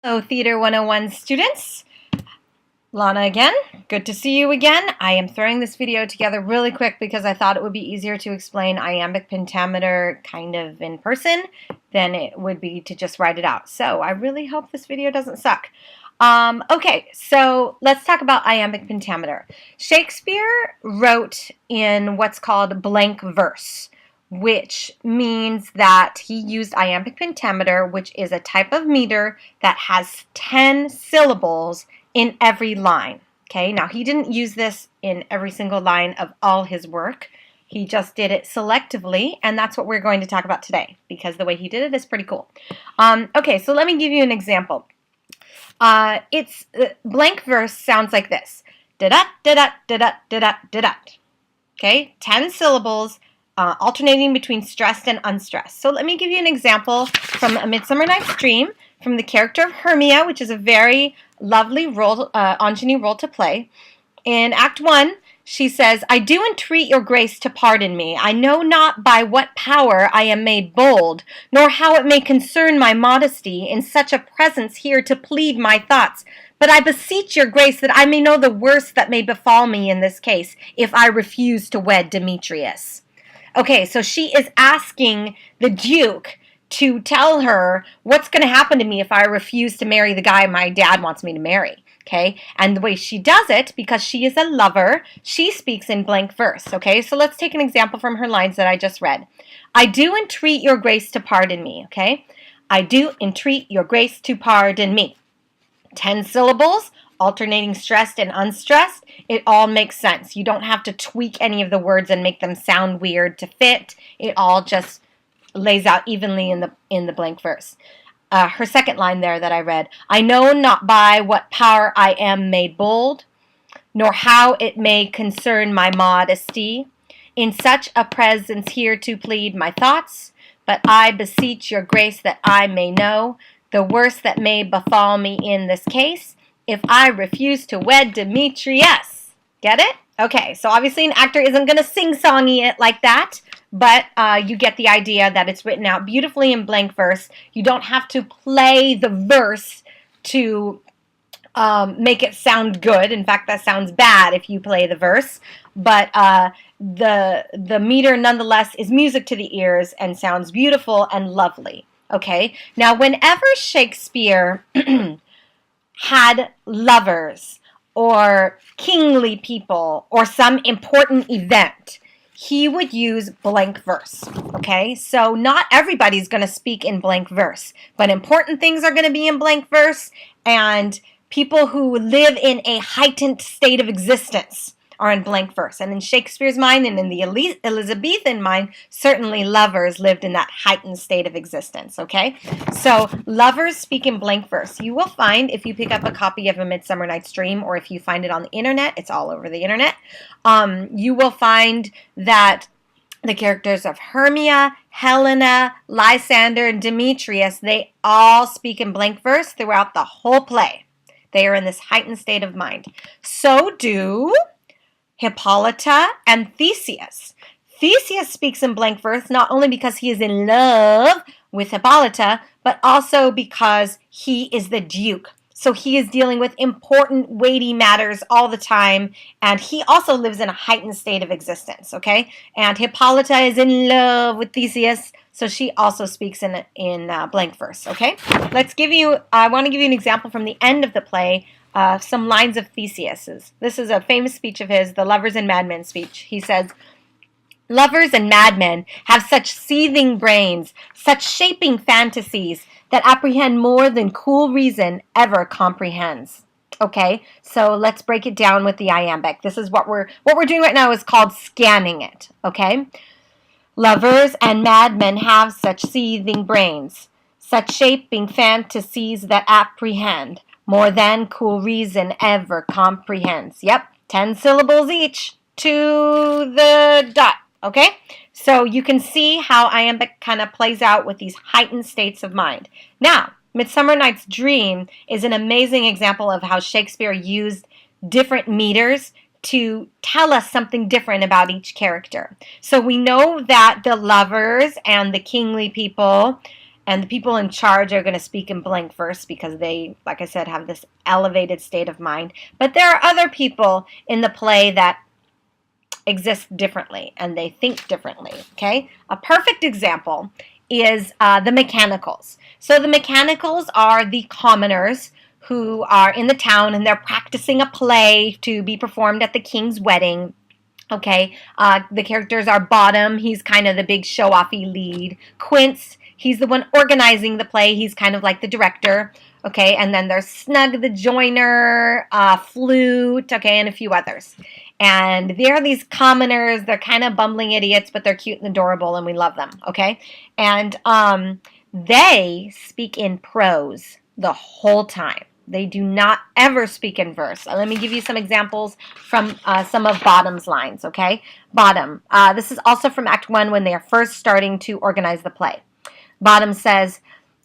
Hello, Theater 101 students. Lana again. Good to see you again. I am throwing this video together really quick because I thought it would be easier to explain iambic pentameter kind of in person than it would be to just write it out. So I really hope this video doesn't suck. Okay, so let's talk about iambic pentameter. Shakespeare wrote in what's called blank verse, which means that he used iambic pentameter, which is a type of meter that has 10 syllables in every line. Okay, now he didn't use this in every single line of all his work. He just did it selectively, and that's what we're going to talk about today, because the way he did it is pretty cool. Okay, so let me give you an example. Blank verse sounds like this. Da-da, da-da, da-da, da-da, da-da. Okay, 10 syllables, alternating between stressed and unstressed. So let me give you an example from A Midsummer Night's Dream, from the character of Hermia, which is a very lovely role, ingenue role to play. In Act 1, she says, "I do entreat your grace to pardon me. I know not by what power I am made bold, nor how it may concern my modesty in such a presence here to plead my thoughts. But I beseech your grace that I may know the worst that may befall me in this case, if I refuse to wed Demetrius." Okay, so she is asking the Duke to tell her what's going to happen to me if I refuse to marry the guy my dad wants me to marry. Okay, and the way she does it, because she is a lover, she speaks in blank verse. Okay, so let's take an example from her lines that I just read. "I do entreat your grace to pardon me." Okay, "I do entreat your grace to pardon me." 10 syllables, alternating stressed and unstressed. It all makes sense. You don't have to tweak any of the words and make them sound weird to fit. It all just lays out evenly in the blank verse. Her second line there that I read, "I know not by what power I am made bold, nor how it may concern my modesty, in such a presence here to plead my thoughts, but I beseech your grace that I may know the worst that may befall me in this case, if I refuse to wed Demetrius." Get it? Okay, so obviously an actor isn't going to sing-songy it like that, but you get the idea that it's written out beautifully in blank verse. You don't have to play the verse to make it sound good. In fact, that sounds bad if you play the verse, but the meter nonetheless is music to the ears and sounds beautiful and lovely. Okay, now whenever Shakespeare had lovers or kingly people or some important event, he would use blank verse. Okay, so not everybody's going to speak in blank verse, but important things are going to be in blank verse, and people who live in a heightened state of existence are in blank verse. And in Shakespeare's mind and in the Elizabethan mind, certainly lovers lived in that heightened state of existence, okay? So lovers speak in blank verse. You will find, if you pick up a copy of A Midsummer Night's Dream, or if you find it on the internet, it's all over the internet, you will find that the characters of Hermia, Helena, Lysander, and Demetrius, they all speak in blank verse throughout the whole play. They are in this heightened state of mind. So do Hippolyta and Theseus. Theseus speaks in blank verse not only because he is in love with Hippolyta, but also because he is the Duke. So he is dealing with important, weighty matters all the time, and he also lives in a heightened state of existence, okay? And Hippolyta is in love with Theseus, so she also speaks in blank verse, okay? I want to give you an example from the end of the play, some lines of Theseus's. This is a famous speech of his, the Lovers and Madmen speech. He says, "Lovers and madmen have such seething brains, such shaping fantasies, that apprehend more than cool reason ever comprehends." Okay, so let's break it down with the iambic. This is what we're doing right now is called scanning it, okay? Lovers and madmen have such seething brains, such shaping fantasies that apprehend more than cool reason ever comprehends. Yep, 10 syllables each to the dot, okay? So you can see how iambic kind of plays out with these heightened states of mind. Now, Midsummer Night's Dream is an amazing example of how Shakespeare used different meters to tell us something different about each character. So we know that the lovers and the kingly people And the people in charge are going to speak in blank verse because they, like I said, have this elevated state of mind. But there are other people in the play that exist differently and they think differently, okay? A perfect example is the mechanicals. So the mechanicals are the commoners who are in the town and they're practicing a play to be performed at the king's wedding. Okay, the characters are Bottom, he's kind of the big show-offy lead. Quince, he's the one organizing the play, he's kind of like the director. Okay, and then there's Snug the joiner, Flute, okay, and a few others. And they're these commoners, they're kind of bumbling idiots, but they're cute and adorable, and we love them, okay? And they speak in prose the whole time. They do not ever speak in verse. Let me give you some examples from some of Bottom's lines, okay? Bottom. This is also from Act 1 when they are first starting to organize the play. Bottom says,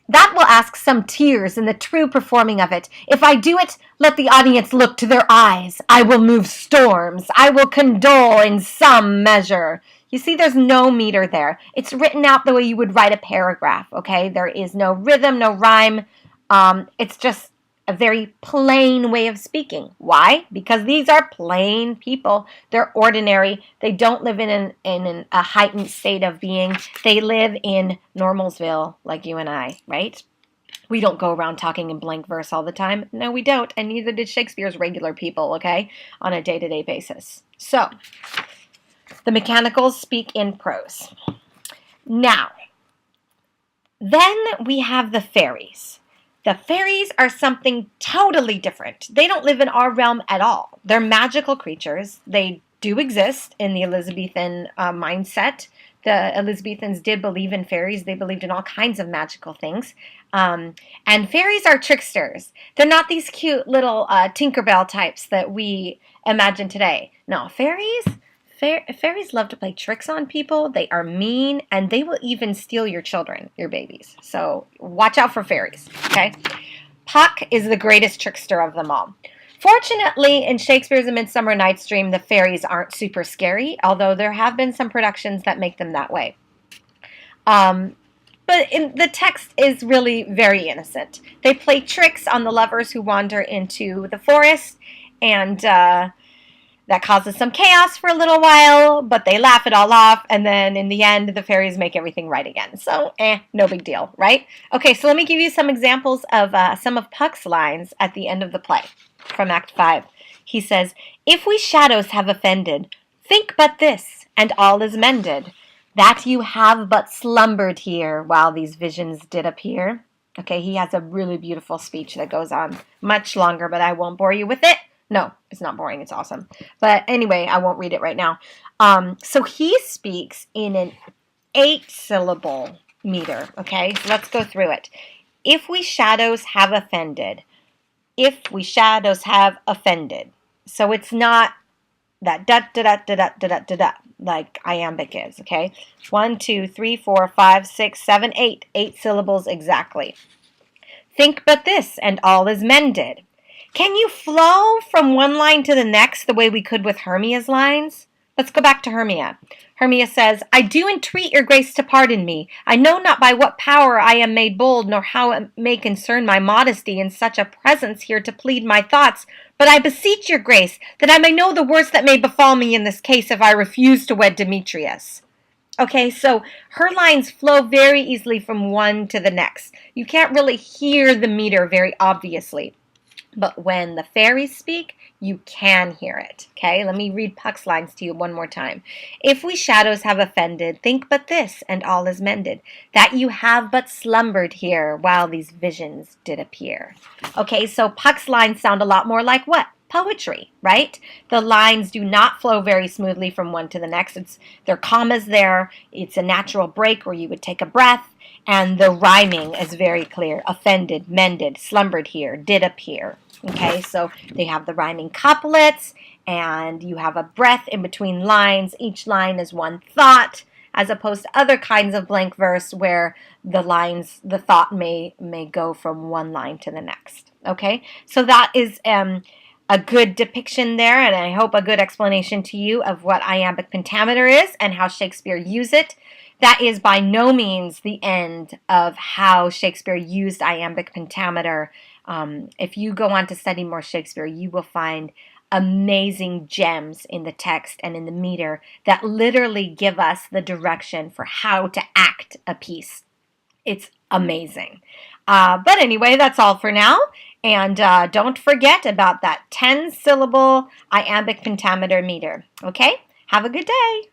"That will ask some tears in the true performing of it. If I do it, let the audience look to their eyes. I will move storms. I will condole in some measure." You see, there's no meter there. It's written out the way you would write a paragraph, okay? There is no rhythm, no rhyme. It's just a very plain way of speaking. Why? Because these are plain people. They're ordinary. They don't live in a heightened state of being. They live in Normalsville like you and I, right? We don't go around talking in blank verse all the time. No, we don't. And neither did Shakespeare's regular people, okay, on a day-to-day basis. So, the mechanicals speak in prose. Now, then we have the fairies. The fairies are something totally different. They don't live in our realm at all. They're magical creatures. They do exist in the Elizabethan mindset. The Elizabethans did believe in fairies. They believed in all kinds of magical things. And fairies are tricksters. They're not these cute little Tinkerbell types that we imagine today. No, fairies love to play tricks on people. They are mean, and they will even steal your children, your babies. So watch out for fairies, okay? Puck is the greatest trickster of them all. Fortunately, in Shakespeare's A Midsummer Night's Dream, the fairies aren't super scary, although there have been some productions that make them that way. But the text is really very innocent. They play tricks on the lovers who wander into the forest, and that causes some chaos for a little while, but they laugh it all off, and then in the end, the fairies make everything right again. So, no big deal, right? Okay, so let me give you some examples of some of Puck's lines at the end of the play from Act 5. He says, "If we shadows have offended, think but this, and all is mended, that you have but slumbered here while these visions did appear." Okay, he has a really beautiful speech that goes on much longer, but I won't bore you with it. No, it's not boring. It's awesome. But anyway, I won't read it right now. So he speaks in an 8-syllable meter. Okay, so let's go through it. If we shadows have offended. If we shadows have offended. So it's not that da da da da da da da da like iambic is. Okay, 1, 2, 3, 4, 5, 6, 7, 8. 8 syllables exactly. Think but this, and all is mended. Can you flow from one line to the next the way we could with Hermia's lines? Let's go back to Hermia. Hermia says, "I do entreat your grace to pardon me. I know not by what power I am made bold, nor how it may concern my modesty in such a presence here to plead my thoughts. But I beseech your grace that I may know the worst that may befall me in this case if I refuse to wed Demetrius." Okay, so her lines flow very easily from one to the next. You can't really hear the meter very obviously. But when the fairies speak, you can hear it. Okay, let me read Puck's lines to you one more time. "If we shadows have offended, think but this, and all is mended, that you have but slumbered here while these visions did appear." Okay, so Puck's lines sound a lot more like what? Poetry, right? The lines do not flow very smoothly from one to the next. There are commas there. It's a natural break where you would take a breath. And the rhyming is very clear. Offended, mended, slumbered here, did appear. Okay, so they have the rhyming couplets, and you have a breath in between lines. Each line is one thought, as opposed to other kinds of blank verse where the thought may go from one line to the next. Okay, so that is a good depiction there, and I hope a good explanation to you of what iambic pentameter is and how Shakespeare used it. that is by no means the end of how Shakespeare used iambic pentameter. If you go on to study more Shakespeare, you will find amazing gems in the text and in the meter that literally give us the direction for how to act a piece. It's amazing. But anyway, that's all for now. And don't forget about that 10-syllable iambic pentameter meter. Okay? Have a good day.